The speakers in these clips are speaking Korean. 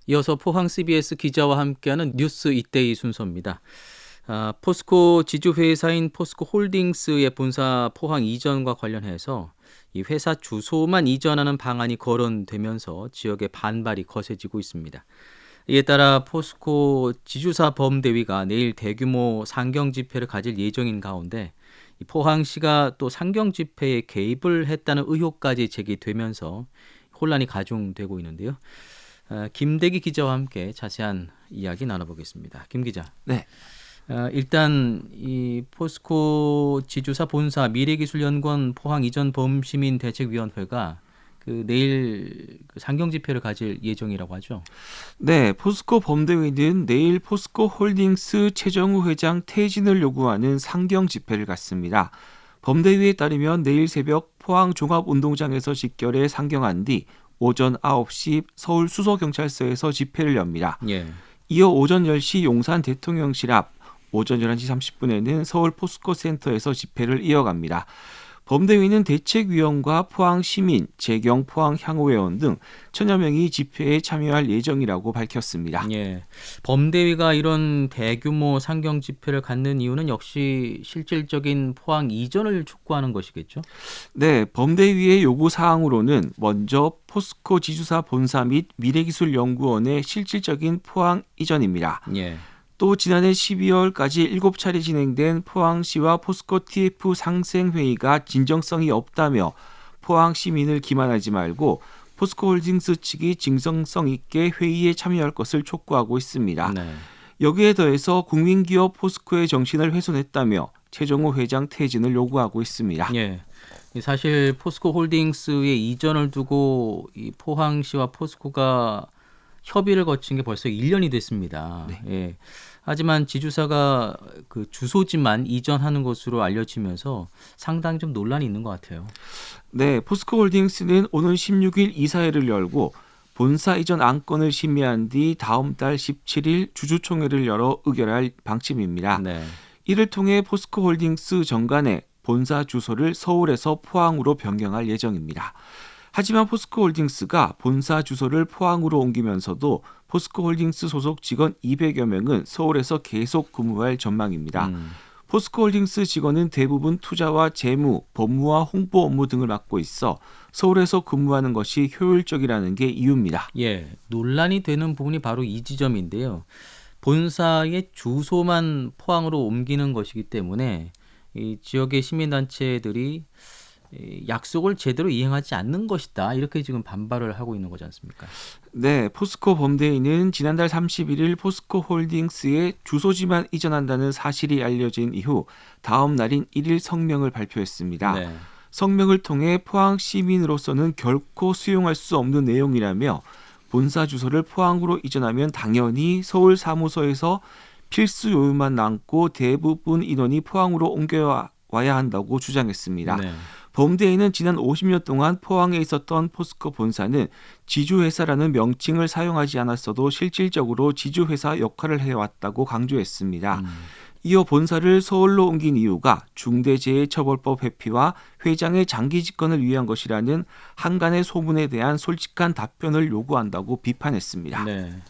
이어서 포항 CBS 기자와 함께하는 뉴스 이때이 순서입니다. 포스코 지주회사인 포스코 홀딩스의 본사 포항 이전과 관련해서 이 회사 주소만 이전하는 방안이 거론되면서 지역의 반발이 거세지고 있습니다. 이에 따라 포스코 지주사 범대위가 내일 대규모 상경 집회를 가질 예정인 가운데 이 포항시가 또 상경 집회에 개입을 했다는 의혹까지 제기되면서 혼란이 가중되고 있는데요. 김대기 기자와 함께 자세한 이야기 나눠보겠습니다. 김 기자. 네, 일단 이 포스코 지주사 본사 미래기술연구원 포항 이전 범시민 대책위원회가 내일 상경 집회를 가질 예정이라고 하죠. 네, 포스코 범대위는 내일 포스코 홀딩스 최정우 회장 퇴진을 요구하는 상경 집회를 갖습니다. 범대위에 따르면 내일 새벽 포항 종합운동장에서 직결해 상경한 뒤 오전 9시 서울 수서경찰서에서 집회를 엽니다. 예. 이어 오전 10시 용산 대통령실 앞, 오전 11시 30분에는 서울 포스코 센터에서 집회를 이어갑니다. 범대위는 대책위원과 포항시민, 재경 포항향후회원 등 천여 명이 집회에 참여할 예정이라고 밝혔습니다. 예. 범대위가 이런 대규모 상경 집회를 갖는 이유는 역시 실질적인 포항 이전을 촉구하는 것이겠죠. 네, 범대위의 요구 사항으로는 먼저 포스코 지주사 본사 및 미래기술연구원의 실질적인 포항 이전입니다. 예. 또 지난해 12월까지 7차례 진행된 포항시와 포스코 TF 상생회의가 진정성이 없다며 포항 시민을 기만하지 말고 포스코홀딩스 측이 진정성 있게 회의에 참여할 것을 촉구하고 있습니다. 네. 여기에 더해서 국민기업 포스코의 정신을 훼손했다며 최정호 회장 퇴진을 요구하고 있습니다. 예. 사실 포스코 홀딩스의 이전을 두고 이 포항시와 포스코가 협의를 거친 게 벌써 1년이 됐습니다. 네. 예. 하지만 지주사가 그 주소지만 이전하는 것으로 알려지면서 상당히 좀 논란이 있는 것 같아요. 네, 포스코홀딩스는 오는 16일 이사회를 열고 본사 이전 안건을 심의한 뒤 다음 달 17일 주주총회를 열어 의결할 방침입니다. 네. 이를 통해 포스코홀딩스 정관에 본사 주소를 서울에서 포항으로 변경할 예정입니다. 하지만 포스코홀딩스가 본사 주소를 포항으로 옮기면서도 포스코홀딩스 소속 직원 200여 명은 서울에서 계속 근무할 전망입니다. 포스코홀딩스 직원은 대부분 투자와 재무, 법무와 홍보 업무 등을 맡고 있어 서울에서 근무하는 것이 효율적이라는 게 이유입니다. 예. 논란이 되는 부분이 바로 이 지점인데요. 본사의 주소만 포항으로 옮기는 것이기 때문에 이 지역의 시민단체들이 이 약속을 제대로 이행하지 않는 것이다. 이렇게 지금 반발을 하고 있는 거지 않습니까? 네, 포스코 범대위는 지난달 31일 포스코홀딩스의 주소지만 이전한다는 사실이 알려진 이후 다음 날인 1일 성명을 발표했습니다. 네. 성명을 통해 포항 시민으로서는 결코 수용할 수 없는 내용이라며 본사 주소를 포항으로 이전하면 당연히 서울 사무소에서 필수 요율만 남고 대부분 인원이 포항으로 옮겨와야 한다고 주장했습니다. 네. 범대위는 지난 50년 동안 포항에 있었던 포스코 본사는 지주회사라는 명칭을 사용하지 않았어도 실질적으로 지주회사 역할을 해왔다고 강조했습니다. 이어 본사를 서울로 옮긴 이유가 중대재해처벌법 회피와 회장의 장기 집권을 위한 것이라는 한간의 소문에 대한 솔직한 답변을 요구한다고 비판했습니다. 네.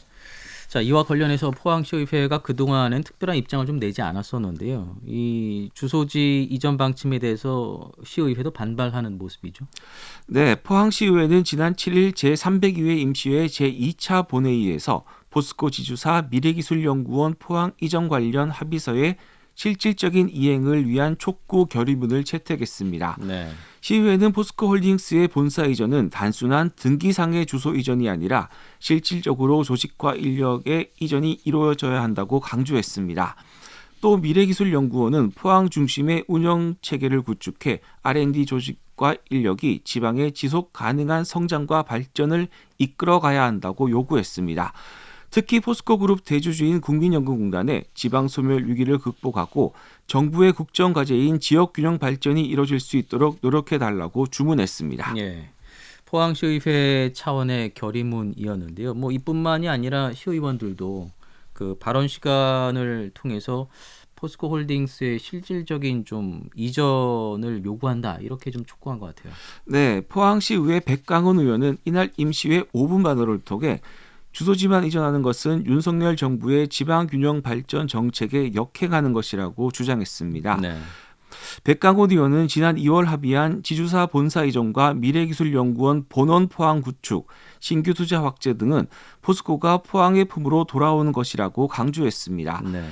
자, 이와 관련해서 포항시의회가 그동안은 특별한 입장을 좀 내지 않았었는데요. 이 주소지 이전 방침에 대해서 시의회도 반발하는 모습이죠. 네, 포항시의회는 지난 7일 제302회 임시회 제2차 본회의에서 포스코 지주사 미래기술연구원 포항 이전 관련 합의서의 실질적인 이행을 위한 촉구 결의문을 채택했습니다. 네. 시의회는 포스코홀딩스의 본사 이전은 단순한 등기상의 주소 이전이 아니라 실질적으로 조직과 인력의 이전이 이루어져야 한다고 강조했습니다. 또 미래기술연구원은 포항 중심의 운영 체계를 구축해 R&D 조직과 인력이 지방의 지속 가능한 성장과 발전을 이끌어가야 한다고 요구했습니다. 특히 포스코그룹 대주주인 국민연금공단에 지방소멸 위기를 극복하고 정부의 국정과제인 지역균형 발전이 이뤄질 수 있도록 노력해달라고 주문했습니다. 예. 포항시의회 차원의 결의문이었는데요. 뭐 이뿐만이 아니라 시의원들도 그 발언 시간을 통해서 포스코홀딩스의 실질적인 좀 이전을 요구한다 이렇게 좀 촉구한 것 같아요. 네, 포항시의회 백강원 의원은 이날 임시회 5분 발언을 통해 주소지만 이전하는 것은 윤석열 정부의 지방균형 발전 정책에 역행하는 것이라고 주장했습니다. 네. 백강원 의원은 지난 2월 합의한 지주사 본사 이전과 미래기술연구원 본원 포항 구축, 신규 투자 확대 등은 포스코가 포항의 품으로 돌아오는 것이라고 강조했습니다. 네.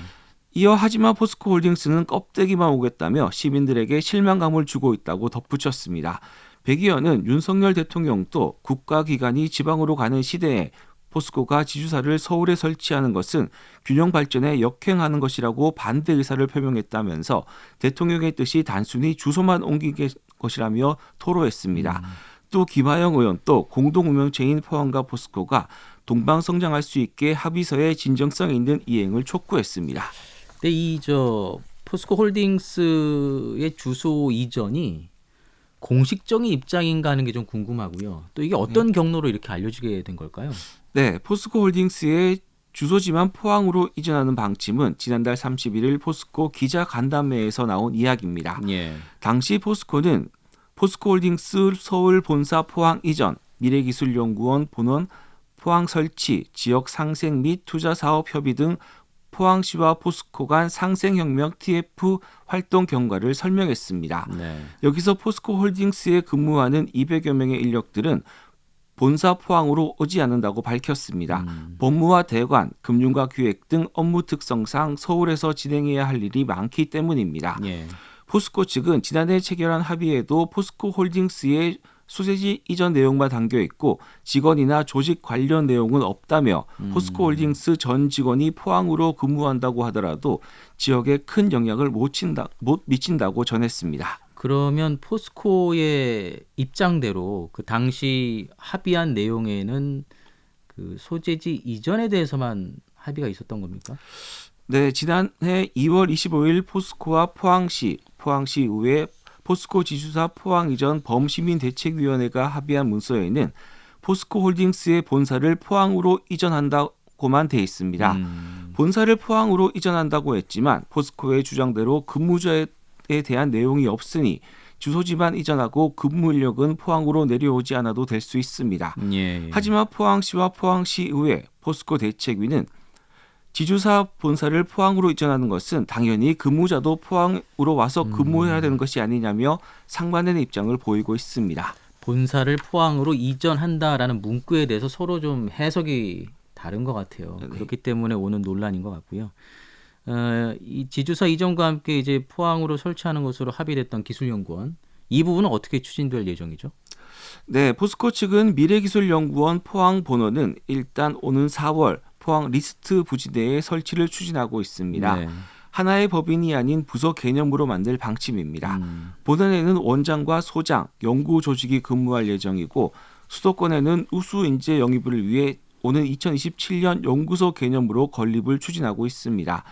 이어 하지만 포스코홀딩스는 껍데기만 오겠다며 시민들에게 실망감을 주고 있다고 덧붙였습니다. 백 의원은 윤석열 대통령도 국가기관이 지방으로 가는 시대에 포스코가 지주사를 서울에 설치하는 것은 균형 발전에 역행하는 것이라고 반대 의사를 표명했다면서 대통령의 뜻이 단순히 주소만 옮긴 것이라며 토로했습니다. 또 김하영 의원도 공동운명체인 포항과 포스코가 동방성장할 수 있게 합의서에 진정성 있는 이행을 촉구했습니다. 근데 포스코 홀딩스의 주소 이전이 공식적인 입장인가 하는 게 좀 궁금하고요. 또 이게 어떤 경로로 이렇게 알려지게 된 걸까요? 네, 포스코홀딩스의 주소지만 포항으로 이전하는 방침은 지난달 31일 포스코 기자 간담회에서 나온 이야기입니다. 예. 당시 포스코는 포스코홀딩스 서울 본사 포항 이전, 미래기술연구원 본원 포항 설치, 지역 상생 및 투자 사업 협의 등 포항시와 포스코 간 상생혁명 TF 활동 경과를 설명했습니다. 네. 여기서 포스코홀딩스에 근무하는 200여 명의 인력들은 본사 포항으로 오지 않는다고 밝혔습니다. 법무와 대관, 금융과 기획 등 업무 특성상 서울에서 진행해야 할 일이 많기 때문입니다. 예. 포스코 측은 지난해 체결한 합의에도 포스코홀딩스의 소재지 이전 내용만 담겨 있고 직원이나 조직 관련 내용은 없다며 포스코홀딩스 전 직원이 포항으로 근무한다고 하더라도 지역에 큰 영향을 못 미친다고 전했습니다. 그러면 포스코의 입장대로 그 당시 합의한 내용에는 그 소재지 이전에 대해서만 합의가 있었던 겁니까? 네, 지난해 2월 25일 포스코와 포항시의회 포스코 지주사 포항 이전 범시민대책위원회가 합의한 문서에는 포스코홀딩스의 본사를 포항으로 이전한다고만 돼 있습니다. 본사를 포항으로 이전한다고 했지만 포스코의 주장대로 근무자에 대한 내용이 없으니 주소지만 이전하고 근무 인력은 포항으로 내려오지 않아도 될 수 있습니다. 예. 하지만 포항시와 포항시의회, 포스코 대책위는 지주사 본사를 포항으로 이전하는 것은 당연히 근무자도 포항으로 와서 근무해야 되는 것이 아니냐며 상반되는 입장을 보이고 있습니다. 본사를 포항으로 이전한다라는 문구에 대해서 서로 좀 해석이 다른 것 같아요. 네. 그렇기 때문에 오는 논란인 것 같고요. 이 지주사 이전과 함께 이제 포항으로 설치하는 것으로 합의됐던 기술연구원 이 부분은 어떻게 추진될 예정이죠? 네, 포스코 측은 미래기술연구원 포항 본원은 일단 오는 4월 포항 리스트 부지 내에 설치를 추진하고 있습니다. 네. 하나의 법인이 아닌 부서 개념으로 만들 방침입니다. 본원에는 원장과 소장, 연구 조직이 근무할 예정이고 수도권에는 우수 인재 영입을 위해 오는 2027년 연구소 개념으로 건립을 추진하고 있습니다.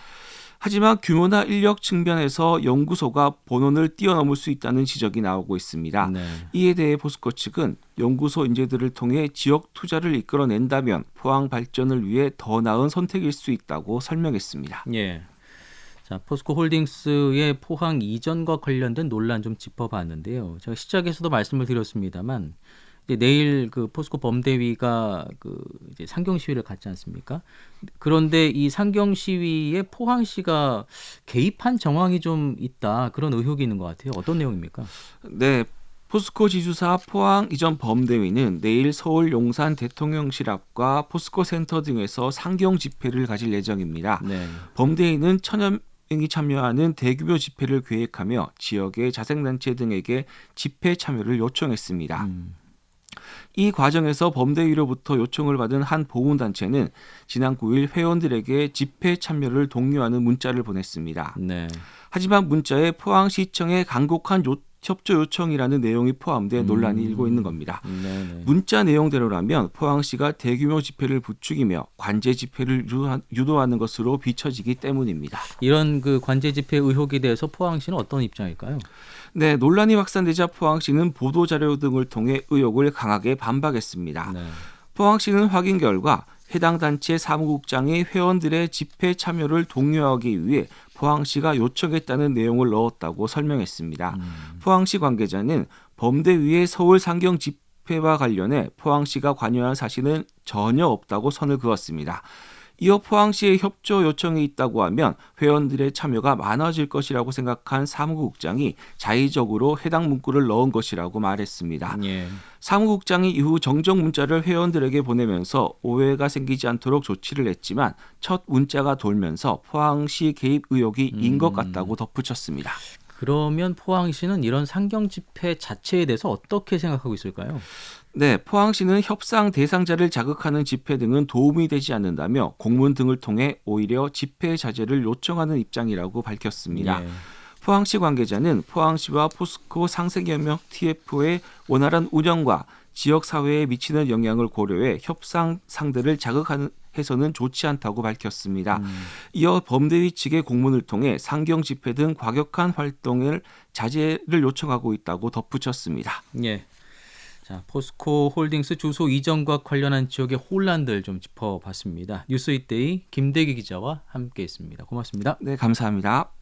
하지만 규모나 인력 측면에서 연구소가 본원을 뛰어넘을 수 있다는 지적이 나오고 있습니다. 네. 이에 대해 포스코 측은 연구소 인재들을 통해 지역 투자를 이끌어낸다면 포항 발전을 위해 더 나은 선택일 수 있다고 설명했습니다. 예. 자, 포스코 홀딩스의 포항 이전과 관련된 논란 좀 짚어봤는데요. 제가 시작에서도 말씀을 드렸습니다만 이제 내일 그 포스코 범대위가 그 이제 상경 시위를 갖지 않습니까? 그런데 이 상경 시위에 포항시가 개입한 정황이 좀 있다 그런 의혹이 있는 것 같아요. 어떤 내용입니까? 네, 포스코 지주사 포항 이전 범대위는 내일 서울 용산 대통령실 앞과 포스코 센터 등에서 상경 집회를 가질 예정입니다. 네. 범대위는 1,000여 명이 참여하는 대규모 집회를 계획하며 지역의 자생단체 등에게 집회 참여를 요청했습니다. 이 과정에서 범대위로부터 요청을 받은 한 보훈단체는 지난 9일 회원들에게 집회 참여를 독려하는 문자를 보냈습니다. 네. 하지만 문자에 포항시청의 간곡한 협조 요청이라는 내용이 포함돼 논란이 일고 있는 겁니다. 네. 문자 내용대로라면 포항시가 대규모 집회를 부추기며 관제 집회를 유도하는 것으로 비춰지기 때문입니다. 이런 그 관제 집회 의혹에 대해서 포항시는 어떤 입장일까요? 네, 논란이 확산되자 포항시는 보도자료 등을 통해 의혹을 강하게 반박했습니다. 네. 포항시는 확인 결과 해당 단체 사무국장이 회원들의 집회 참여를 독려하기 위해 포항시가 요청했다는 내용을 넣었다고 설명했습니다. 포항시 관계자는 범대위의 서울 상경 집회 집회와 관련해 포항시가 관여한 사실은 전혀 없다고 선을 그었습니다. 이어 포항시의 협조 요청이 있다고 하면 회원들의 참여가 많아질 것이라고 생각한 사무국장이 자의적으로 해당 문구를 넣은 것이라고 말했습니다. 예. 사무국장이 이후 정정 문자를 회원들에게 보내면서 오해가 생기지 않도록 조치를 했지만 첫 문자가 돌면서 포항시 개입 의혹이 인 것 같다고 덧붙였습니다. 그러면 포항시는 이런 상경 집회 자체에 대해서 어떻게 생각하고 있을까요? 네, 포항시는 협상 대상자를 자극하는 집회 등은 도움이 되지 않는다며 공문 등을 통해 오히려 집회 자제를 요청하는 입장이라고 밝혔습니다. 예. 포항시 관계자는 포항시와 포스코 상생협력 TF의 원활한 운영과 지역사회에 미치는 영향을 고려해 협상 상대를 자극하는 해서는 좋지 않다고 밝혔습니다. 이어 범대위 측의 공문을 통해 상경 집회 등 과격한 활동을 자제를 요청하고 있다고 덧붙였습니다. 예. 자, 포스코 홀딩스 주소 이전과 관련한 지역의 혼란들 좀 짚어봤습니다. 뉴스잇데이 김대기 기자와 함께했습니다. 고맙습니다. 네, 감사합니다.